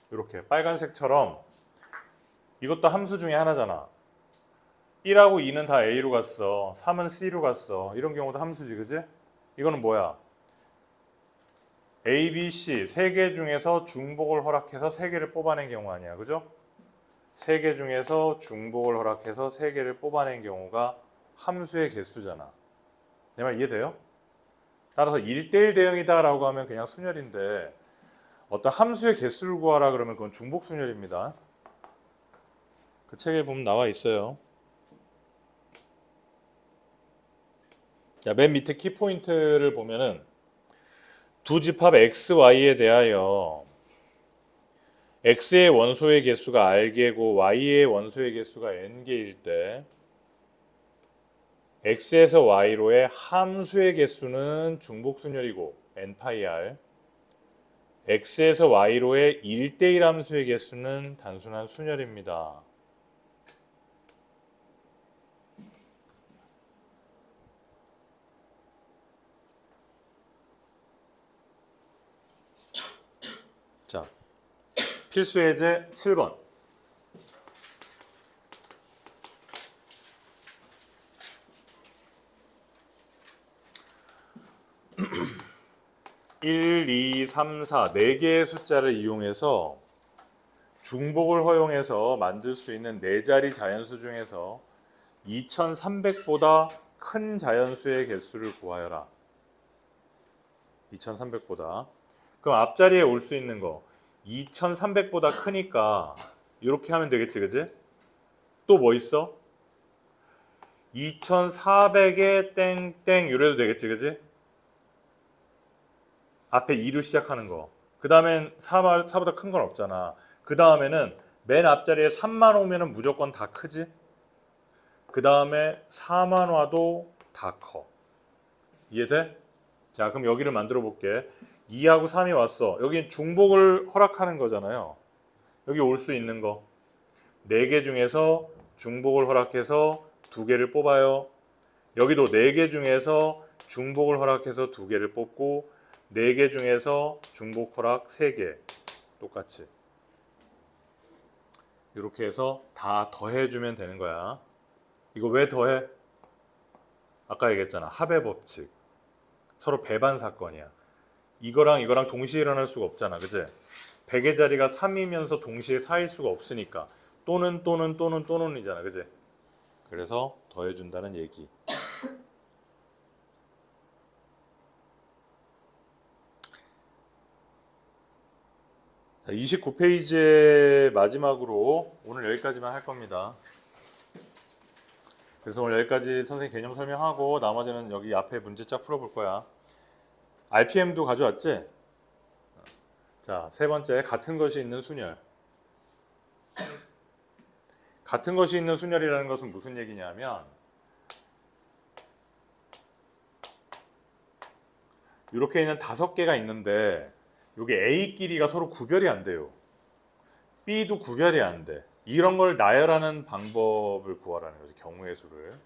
이렇게 빨간색처럼 이것도 함수 중에 하나잖아. 1하고 2는 다 A로 갔어. 3은 C로 갔어. 이런 경우도 함수지, 그지? 이거는 뭐야? A, B, C 3개 중에서 중복을 허락해서 3개를 뽑아낸 경우 아니야, 그죠? 3개 중에서 중복을 허락해서 3개를 뽑아낸 경우가 함수의 개수잖아. 내 말 이해돼요? 따라서 1대1 대응이다 라고 하면 그냥 순열인데 어떤 함수의 개수를 구하라 그러면 그건 중복순열입니다. 그 책에 보면 나와 있어요. 자, 맨 밑에 키포인트를 보면은 두 집합 x, y에 대하여 x의 원소의 개수가 r개고 y의 원소의 개수가 n개일 때 x에서 y로의 함수의 개수는 중복순열이고 nπr x에서 y로의 1대1 함수의 개수는 단순한 순열입니다. 자, 필수 예제 7번. 1, 2, 3, 4 4개의 숫자를 이용해서 중복을 허용해서 만들 수 있는 4자리 자연수 중에서 2300보다 큰 자연수의 개수를 구하여라. 2300보다. 그럼 앞자리에 올 수 있는 거 2300보다 크니까 이렇게 하면 되겠지, 그지? 또 뭐 있어? 2400에 땡땡 이래도 되겠지, 그지? 앞에 2로 시작하는 거. 그 다음엔 4보다 큰 건 없잖아. 그 다음에는 맨 앞자리에 3만 오면은 무조건 다 크지? 그 다음에 4만 와도 다 커. 이해돼? 자, 그럼 여기를 만들어 볼게. 2하고 3이 왔어. 여긴 중복을 허락하는 거잖아요. 여기 올 수 있는 거. 4개 중에서 중복을 허락해서 2개를 뽑아요. 여기도 4개 중에서 중복을 허락해서 2개를 뽑고 4개 중에서 중복 허락 3개. 똑같이. 이렇게 해서 다 더해주면 되는 거야. 이거 왜 더해? 아까 얘기했잖아. 합의 법칙. 서로 배반 사건이야. 이거랑 이거랑 동시에 일어날 수가 없잖아. 그치? 100의 자리가 3이면서 동시에 4일 수가 없으니까 또는이잖아. 그치? 그래서 더해준다는 얘기. 자, 29페이지의 마지막으로 오늘 여기까지만 할 겁니다. 그래서 오늘 여기까지 선생님 개념 설명하고 나머지는 여기 앞에 문제짝 풀어볼 거야. RPM도 가져왔지? 자, 세 번째, 같은 것이 있는 순열. 같은 것이 있는 순열이라는 것은 무슨 얘기냐면 이렇게 있는 5개가 있는데 여기 A끼리가 서로 구별이 안 돼요. B도 구별이 안 돼. 이런 걸 나열하는 방법을 구하라는 거죠. 경우의 수를.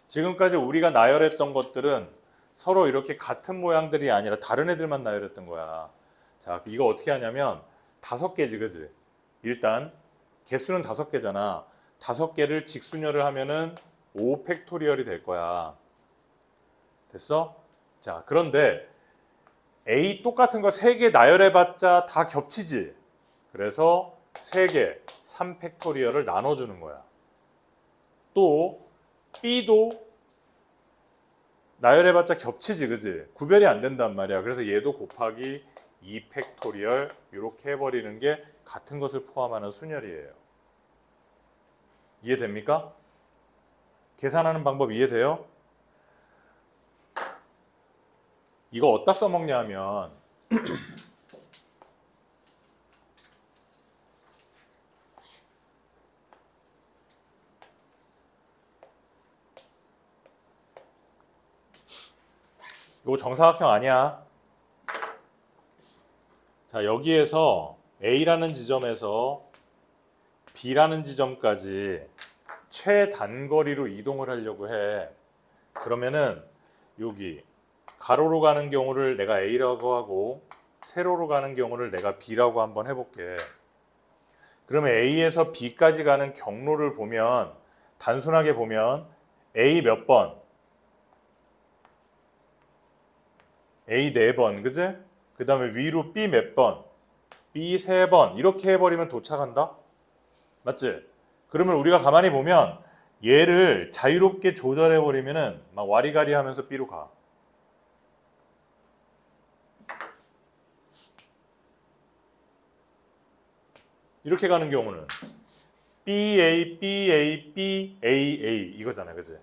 지금까지 우리가 나열했던 것들은 서로 이렇게 같은 모양들이 아니라 다른 애들만 나열했던 거야. 자, 이거 어떻게 하냐면 5개지, 그지? 일단 개수는 5개잖아. 5개를 직순열을 하면은 5팩토리얼이 될 거야. 됐어? 자, 그런데 A 똑같은 거 3개 나열해봤자 다 겹치지. 그래서 3개, 3팩토리얼을 나눠주는 거야. 또 B도 나열해봤자 겹치지, 그지? 구별이 안 된단 말이야. 그래서 얘도 곱하기 2팩토리얼 이렇게 해버리는 게 같은 것을 포함하는 순열이에요. 이해됩니까? 계산하는 방법 이해돼요? 이거 어디다 써먹냐 하면 이거 정사각형 아니야. 자, 여기에서 A라는 지점에서 B라는 지점까지 최단거리로 이동을 하려고 해. 그러면은 여기 가로로 가는 경우를 내가 A라고 하고 세로로 가는 경우를 내가 B라고 한번 해볼게. 그러면 A에서 B까지 가는 경로를 보면 단순하게 보면 A 몇 번? A 4번, 그지? 그 다음에 위로 B 몇 번? B 3번. 이렇게 해버리면 도착한다? 맞지? 그러면 우리가 가만히 보면 얘를 자유롭게 조절해버리면은 막 와리가리 하면서 B로 가. 이렇게 가는 경우는 BA, BA, BAA 이거잖아, 그지?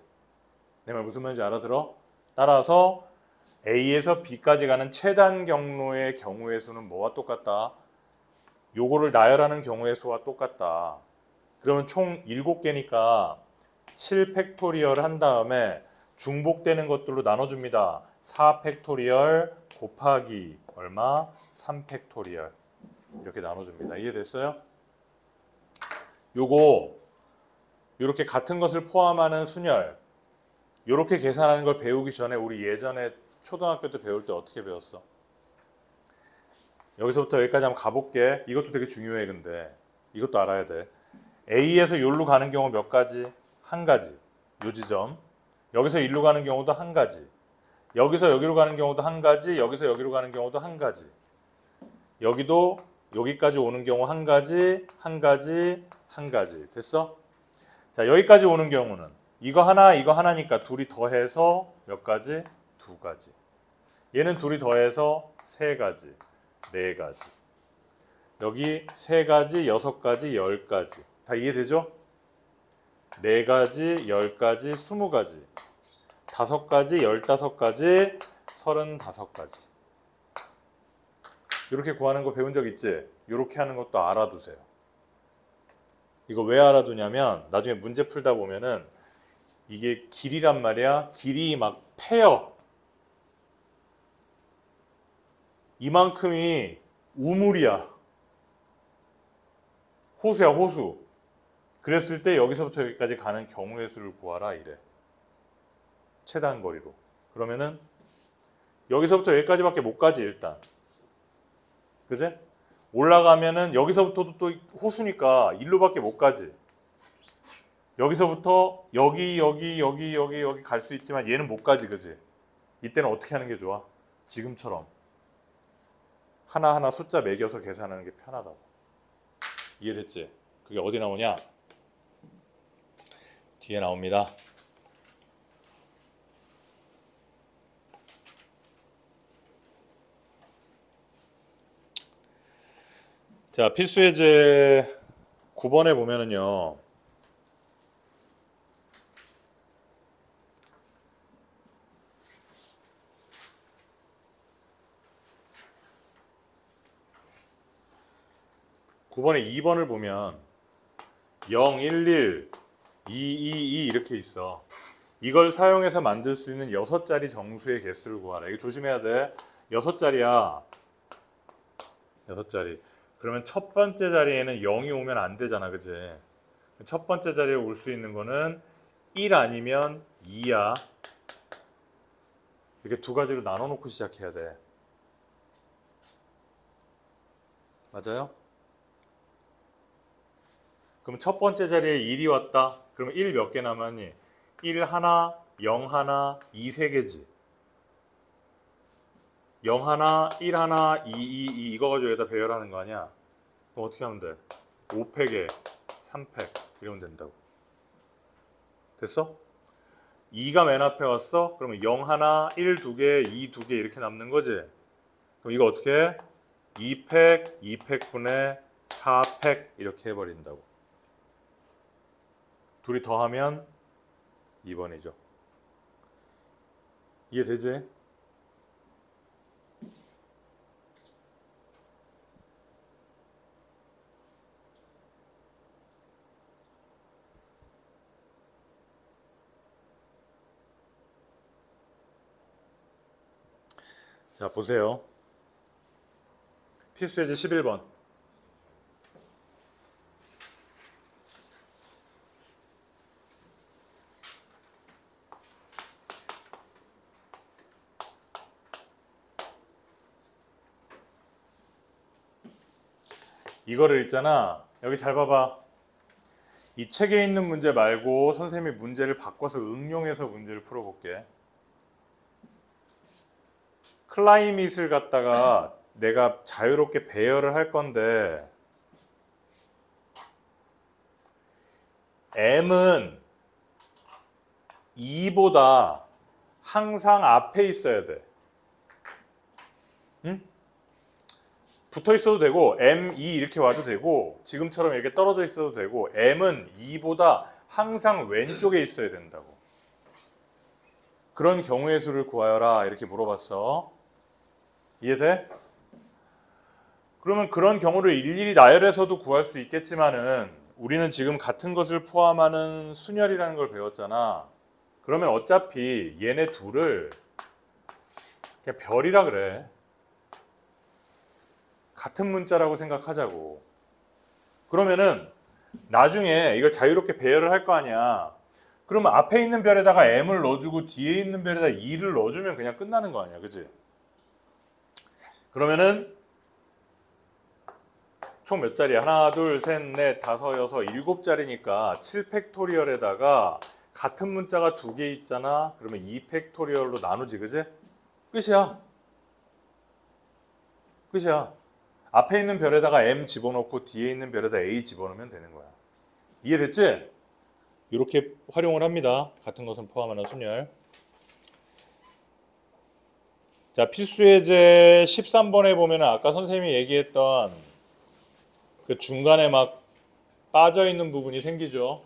내 말 무슨 말인지 알아들어? 따라서 A에서 B까지 가는 최단 경로의 경우의 수는 뭐와 똑같다? 요거를 나열하는 경우의 수와 똑같다. 그러면 총 7개니까 7팩토리얼 한 다음에 중복되는 것들로 나눠줍니다. 4팩토리얼 곱하기 얼마? 3팩토리얼 이렇게 나눠줍니다. 이해됐어요? 요거 이렇게 같은 것을 포함하는 순열 이렇게 계산하는 걸 배우기 전에 우리 예전에 초등학교 때 배울 때 어떻게 배웠어? 여기서부터 여기까지 한번 가볼게. 이것도 되게 중요해. 근데 이것도 알아야 돼. A에서 요로 가는 경우 몇 가지? 한 가지. 요 지점. 여기서 일로 가는 경우도 한 가지. 여기서 여기로 가는 경우도 한 가지, 여기서 여기로 가는 경우도 한 가지. 여기도 여기까지 오는 경우 한 가지, 한 가지, 한 가지. 됐어? 자, 여기까지 오는 경우는 이거 하나니까 둘이 더해서 몇 가지? 두 가지. 얘는 둘이 더해서 세 가지, 네 가지. 여기 세 가지, 여섯 가지, 열 가지. 다 이해되죠? 네 가지, 열 가지, 20가지. 다섯 가지, 15가지, 35가지. 이렇게 구하는 거 배운 적 있지? 이렇게 하는 것도 알아두세요. 이거 왜 알아두냐면 나중에 문제 풀다 보면은 이게 길이란 말이야. 길이 막 패여. 이만큼이 우물이야. 호수야, 호수. 그랬을 때 여기서부터 여기까지 가는 경우의 수를 구하라 이래. 최단 거리로. 그러면은 여기서부터 여기까지밖에 못 가지 일단. 그지? 올라가면은 여기서부터도 또 호수니까 일로밖에 못 가지. 여기서부터 여기 갈 수 있지만 얘는 못 가지, 그지? 이때는 어떻게 하는 게 좋아? 지금처럼 하나하나 숫자 매겨서 계산하는 게 편하다고. 이해됐지? 그게 어디 나오냐? 뒤에 나옵니다. 자, 필수예제 9번에 보면은요. (9번에) 2번을 보면 0, 1, 1, 2, 2, 2 이렇게 있어. 이걸 사용해서 만들 수 있는 6자리 정수의 개수를 구하라. 이거 조심해야 돼. 6자리야. 6자리. 그러면 첫 번째 자리에는 0이 오면 안 되잖아, 그지? 첫 번째 자리에 올 수 있는 거는 1 아니면 2야. 이렇게 두 가지로 나눠 놓고 시작해야 돼. 맞아요? 그럼 첫 번째 자리에 1이 왔다. 그럼 1 몇 개 남았니? 1 하나, 0 하나, 2 세 개지. 0 하나, 1 하나, 2, 2 이거 가지고 여기다 배열하는 거 아니야? 그럼 어떻게 하면 돼? 5팩에 3팩 이러면 된다고. 됐어? 2가 맨 앞에 왔어? 그러면 0 하나, 1 2개, 2 2개 이렇게 남는 거지? 그럼 이거 어떻게 해? 2팩, 2팩분의 4팩 이렇게 해버린다고. 둘이 더하면 2번이죠. 이해되지? 자, 보세요. 필수예제 11번. 이거를 있잖아. 여기 잘 봐봐. 이 책에 있는 문제 말고 선생님이 문제를 바꿔서 응용해서 문제를 풀어볼게. 클라이밋을 갖다가 내가 자유롭게 배열을 할 건데 M은 2보다 항상 앞에 있어야 돼. 응? 붙어 있어도 되고 M2 이렇게 와도 되고 지금처럼 이렇게 떨어져 있어도 되고 M은 2보다 항상 왼쪽에 있어야 된다고. 그런 경우의 수를 구하여라 이렇게 물어봤어. 이해돼? 그러면 그런 경우를 일일이 나열해서도 구할 수 있겠지만은 우리는 지금 같은 것을 포함하는 순열이라는 걸 배웠잖아. 그러면 어차피 얘네 둘을 그냥 별이라 그래. 같은 문자라고 생각하자고. 그러면은 나중에 이걸 자유롭게 배열을 할 거 아니야. 그러면 앞에 있는 별에다가 M을 넣어주고 뒤에 있는 별에다 2를 넣어주면 그냥 끝나는 거 아니야. 그치? 그러면은 총 몇 자리야? 하나, 둘, 셋, 넷, 다섯, 여섯, 7자리니까 7팩토리얼에다가 같은 문자가 2개 있잖아. 그러면 2팩토리얼로 나누지, 그지? 끝이야. 끝이야. 앞에 있는 별에다가 M 집어넣고 뒤에 있는 별에다 A 집어넣으면 되는 거야. 이해됐지? 이렇게 활용을 합니다. 같은 것은 포함하는 순열. 자, 필수예제 13번에 보면 아까 선생님이 얘기했던 그 중간에 막 빠져있는 부분이 생기죠.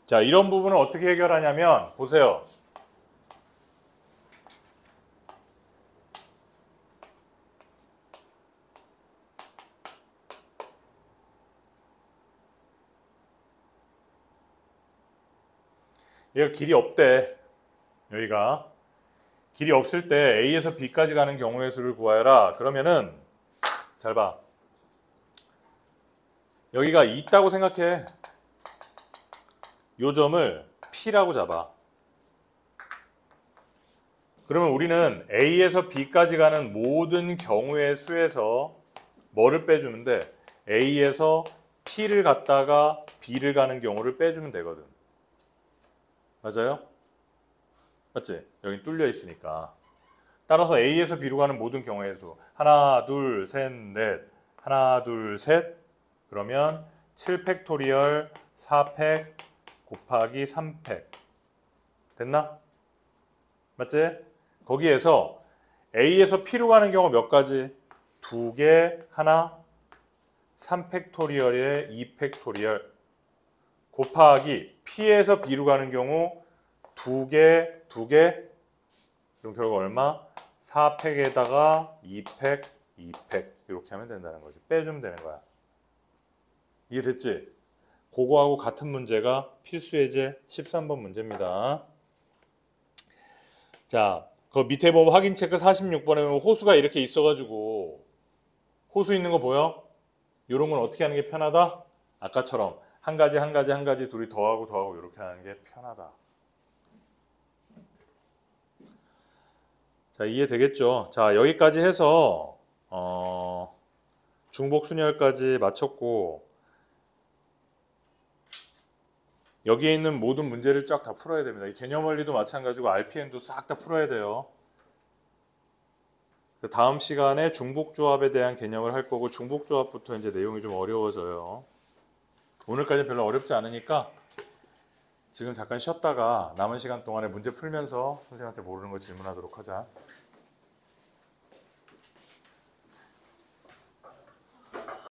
자, 이런 부분을 어떻게 해결하냐면 보세요. 얘가 길이 없대. 여기가 길이 없을 때 A에서 B까지 가는 경우의 수를 구하여라. 그러면은 잘 봐. 여기가 있다고 생각해. 요 점을 P라고 잡아. 그러면 우리는 A에서 B까지 가는 모든 경우의 수에서 뭐를 빼주는데 A에서 P를 갖다가 B를 가는 경우를 빼주면 되거든. 맞아요? 맞지? 여기 뚫려 있으니까. 따라서 A에서 B로 가는 모든 경우의 수 하나, 둘, 셋, 넷 하나, 둘, 셋 그러면 7팩토리얼 4팩 곱하기 3팩 됐나? 맞지? 거기에서 A에서 P로 가는 경우 몇 가지? 2개, 하나 3팩토리얼에 2팩토리얼 곱하기 P에서 B로 가는 경우 2개, 2개 그럼 결국 얼마? 4팩에다가 2팩, 2팩 이렇게 하면 된다는 거지. 빼주면 되는 거야. 이해됐지? 그거하고 같은 문제가 필수예제 13번 문제입니다. 자, 그 밑에 보면 확인 체크 46번에 보면 호수가 이렇게 있어가지고 호수 있는 거 보여? 이런 건 어떻게 하는 게 편하다? 아까처럼 한 가지 한 가지 한 가지 둘이 더하고 더하고 이렇게 하는 게 편하다. 자, 이해되겠죠? 자, 여기까지 해서 중복순열까지 마쳤고 여기에 있는 모든 문제를 쫙 다 풀어야 됩니다. 이 개념원리도 마찬가지고 RPM도 싹 다 풀어야 돼요. 다음 시간에 중복조합에 대한 개념을 할 거고 중복조합부터 이제 내용이 좀 어려워져요. 오늘까지는 별로 어렵지 않으니까 지금 잠깐 쉬었다가 남은 시간 동안에 문제 풀면서 선생님한테 모르는 거 질문하도록 하자.